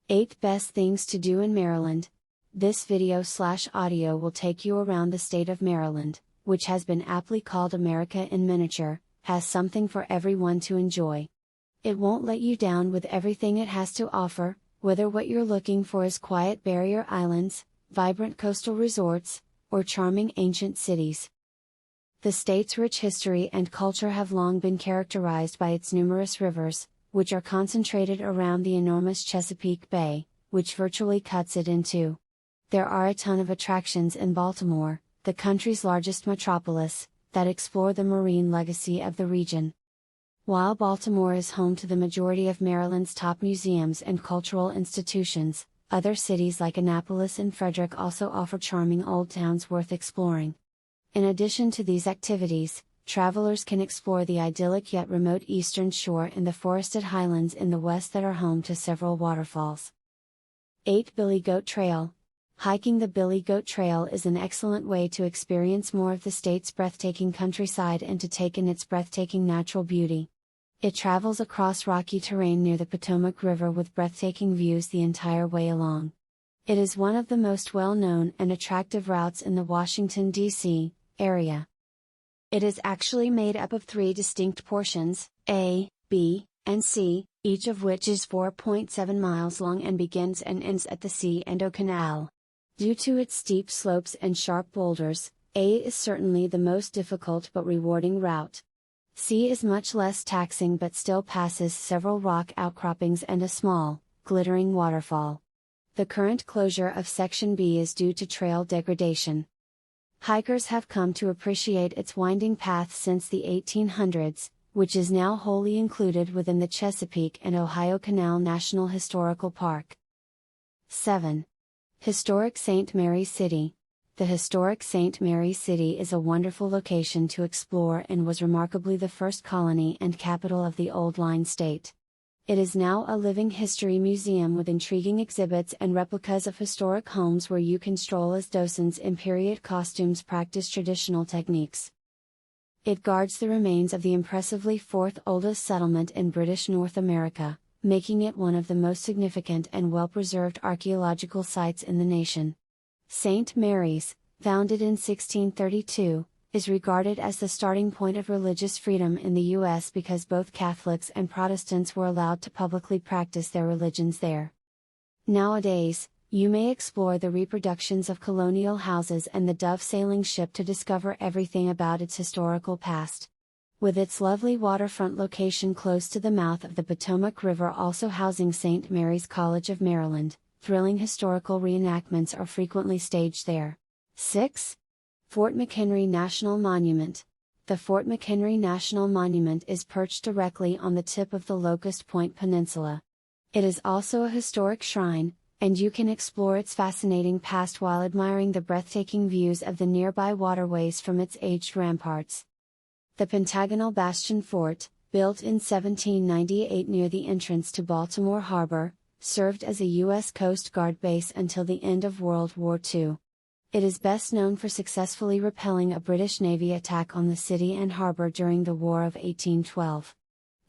8 Best Things to Do in Maryland. This video/audio will take you around the state of Maryland, which has been aptly called America in miniature, has something for everyone to enjoy. It won't let you down with everything it has to offer, whether what you're looking for is quiet barrier islands, vibrant coastal resorts, or charming ancient cities. The state's rich history and culture have long been characterized by its numerous rivers, which are concentrated around the enormous Chesapeake Bay, which virtually cuts it in two. There are a ton of attractions in Baltimore, the country's largest metropolis, that explore the marine legacy of the region. While Baltimore is home to the majority of Maryland's top museums and cultural institutions, other cities like Annapolis and Frederick also offer charming old towns worth exploring. In addition to these activities, travelers can explore the idyllic yet remote eastern shore and the forested highlands in the west that are home to several waterfalls. 8 Billy Goat Trail. Hiking the Billy Goat Trail is an excellent way to experience more of the state's breathtaking countryside and to take in its breathtaking natural beauty. It travels across rocky terrain near the Potomac River with breathtaking views the entire way along. It is one of the most well-known and attractive routes in the Washington, D.C. area. It is actually made up of 3 distinct portions, A, B, and C, each of which is 4.7 miles long and begins and ends at the C&O Canal. Due to its steep slopes and sharp boulders, A is certainly the most difficult but rewarding route. C is much less taxing but still passes several rock outcroppings and a small, glittering waterfall. The current closure of Section B is due to trail degradation. Hikers have come to appreciate its winding path since the 1800s, which is now wholly included within the Chesapeake and Ohio Canal National Historical Park. 7. Historic St. Mary's City. The historic St. Mary's City is a wonderful location to explore and was remarkably the first colony and capital of the Old Line State. It is now a living history museum with intriguing exhibits and replicas of historic homes where you can stroll as docents in period costumes practice traditional techniques. It guards the remains of the impressively 4th oldest settlement in British North America, making it one of the most significant and well-preserved archaeological sites in the nation. St. Mary's, founded in 1632, is regarded as the starting point of religious freedom in the U.S. because both Catholics and Protestants were allowed to publicly practice their religions there. Nowadays, you may explore the reproductions of colonial houses and the Dove sailing ship to discover everything about its historical past. With its lovely waterfront location close to the mouth of the Potomac River also housing St. Mary's College of Maryland, thrilling historical reenactments are frequently staged there. 6. Fort McHenry National Monument. The Fort McHenry National Monument is perched directly on the tip of the Locust Point Peninsula. It is also a historic shrine, and you can explore its fascinating past while admiring the breathtaking views of the nearby waterways from its aged ramparts. The Pentagonal Bastion Fort, built in 1798 near the entrance to Baltimore Harbor, served as a U.S. Coast Guard base until the end of World War II. It is best known for successfully repelling a British Navy attack on the city and harbor during the War of 1812.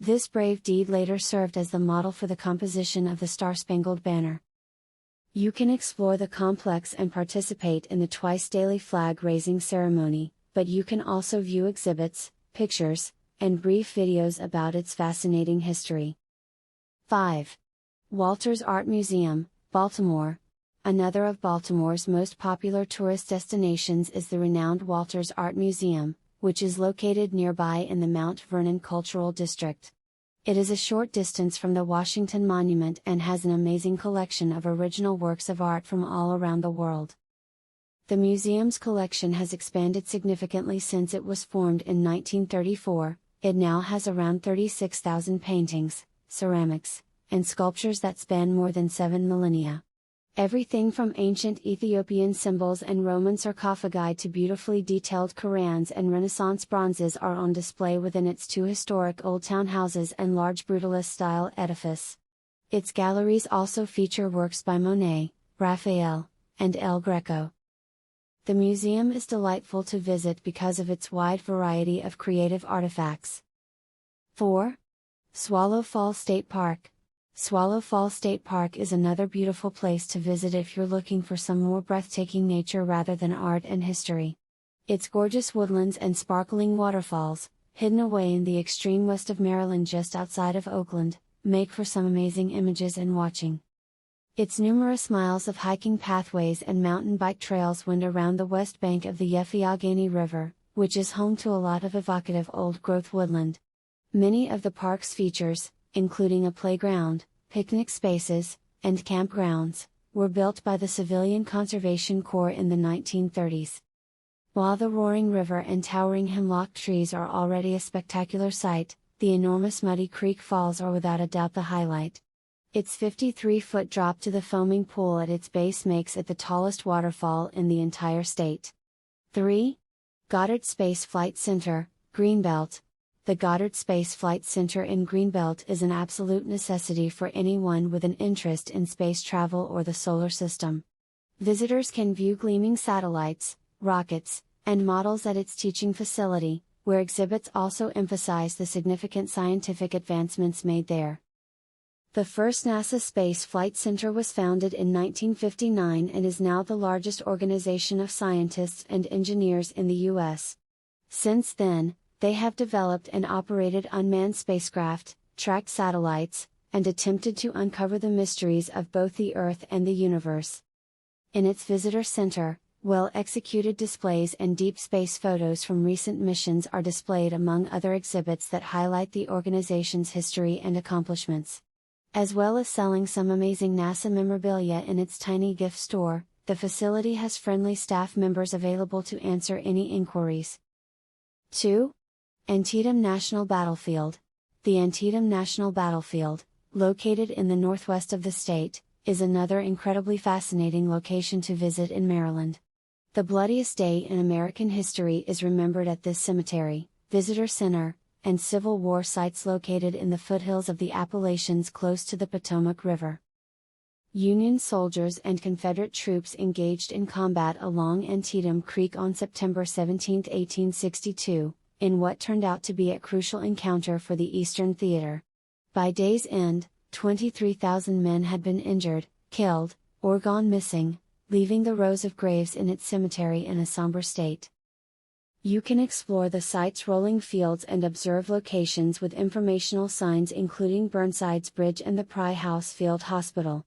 This brave deed later served as the model for the composition of the Star-Spangled Banner. You can explore the complex and participate in the twice-daily flag-raising ceremony, but you can also view exhibits, pictures, and brief videos about its fascinating history. 5. Walters Art Museum, Baltimore. Another of Baltimore's most popular tourist destinations is the renowned Walters Art Museum, which is located nearby in the Mount Vernon Cultural District. It is a short distance from the Washington Monument and has an amazing collection of original works of art from all around the world. The museum's collection has expanded significantly since it was formed in 1934. It now has around 36,000 paintings, ceramics, and sculptures that span more than 7 millennia. Everything from ancient Ethiopian symbols and Roman sarcophagi to beautifully detailed Qurans and Renaissance bronzes are on display within its 2 historic old townhouses and large Brutalist-style edifice. Its galleries also feature works by Monet, Raphael, and El Greco. The museum is delightful to visit because of its wide variety of creative artifacts. 4. Swallow Falls State Park. Swallow Falls State Park is another beautiful place to visit if you're looking for some more breathtaking nature rather than art and history. Its gorgeous woodlands and sparkling waterfalls, hidden away in the extreme west of Maryland just outside of Oakland, make for some amazing images and watching. Its numerous miles of hiking pathways and mountain bike trails wind around the west bank of the Youghiogheny River, which is home to a lot of evocative old-growth woodland. Many of the park's features, including a playground, picnic spaces, and campgrounds, were built by the Civilian Conservation Corps in the 1930s. While the roaring river and towering hemlock trees are already a spectacular sight, the enormous Muddy Creek Falls are without a doubt the highlight. Its 53-foot drop to the foaming pool at its base makes it the tallest waterfall in the entire state. 3. Goddard Space Flight Center, Greenbelt. The Goddard Space Flight Center in Greenbelt is an absolute necessity for anyone with an interest in space travel or the solar system. Visitors can view gleaming satellites, rockets, and models at its teaching facility, where exhibits also emphasize the significant scientific advancements made there. The first NASA Space Flight Center was founded in 1959 and is now the largest organization of scientists and engineers in the U.S. Since then, they have developed and operated unmanned spacecraft, tracked satellites, and attempted to uncover the mysteries of both the Earth and the universe. In its visitor center, well-executed displays and deep space photos from recent missions are displayed among other exhibits that highlight the organization's history and accomplishments. As well as selling some amazing NASA memorabilia in its tiny gift store, the facility has friendly staff members available to answer any inquiries. 2. Antietam National Battlefield. The Antietam National Battlefield, located in the northwest of the state, is another incredibly fascinating location to visit in Maryland. The bloodiest day in American history is remembered at this cemetery, visitor center, and Civil War sites located in the foothills of the Appalachians close to the Potomac River. Union soldiers and Confederate troops engaged in combat along Antietam Creek on September 17, 1862, in what turned out to be a crucial encounter for the Eastern Theater. By day's end, 23,000 men had been injured, killed, or gone missing, leaving the rows of graves in its cemetery in a somber state. You can explore the site's rolling fields and observe locations with informational signs including Burnside's Bridge and the Pry House Field Hospital.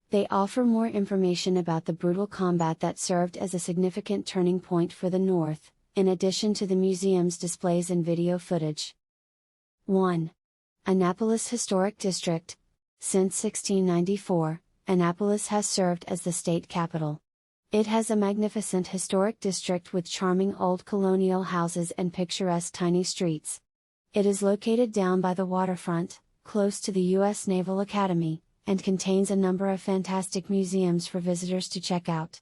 They offer more information about the brutal combat that served as a significant turning point for the North, in addition to the museum's displays and video footage. 1. Annapolis Historic District. Since 1694, Annapolis has served as the state capital. It has a magnificent historic district with charming old colonial houses and picturesque tiny streets. It is located down by the waterfront, close to the U.S. Naval Academy, and contains a number of fantastic museums for visitors to check out.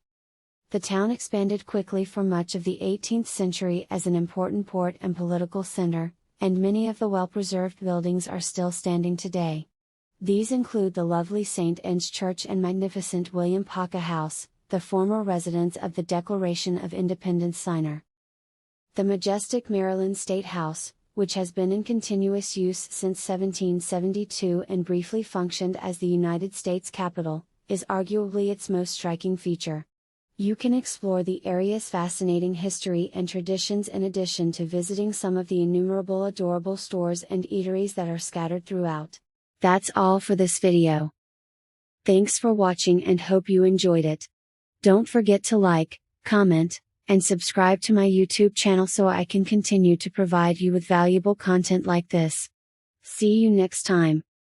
The town expanded quickly for much of the 18th century as an important port and political center, and many of the well-preserved buildings are still standing today. These include the lovely St. Anne's Church and magnificent William Paca House, the former residence of the Declaration of Independence signer. The majestic Maryland State House, which has been in continuous use since 1772 and briefly functioned as the United States Capitol, is arguably its most striking feature. You can explore the area's fascinating history and traditions in addition to visiting some of the innumerable adorable stores and eateries that are scattered throughout. That's all for this video. Thanks for watching and hope you enjoyed it. Don't forget to like, comment, and subscribe to my YouTube channel so I can continue to provide you with valuable content like this. See you next time.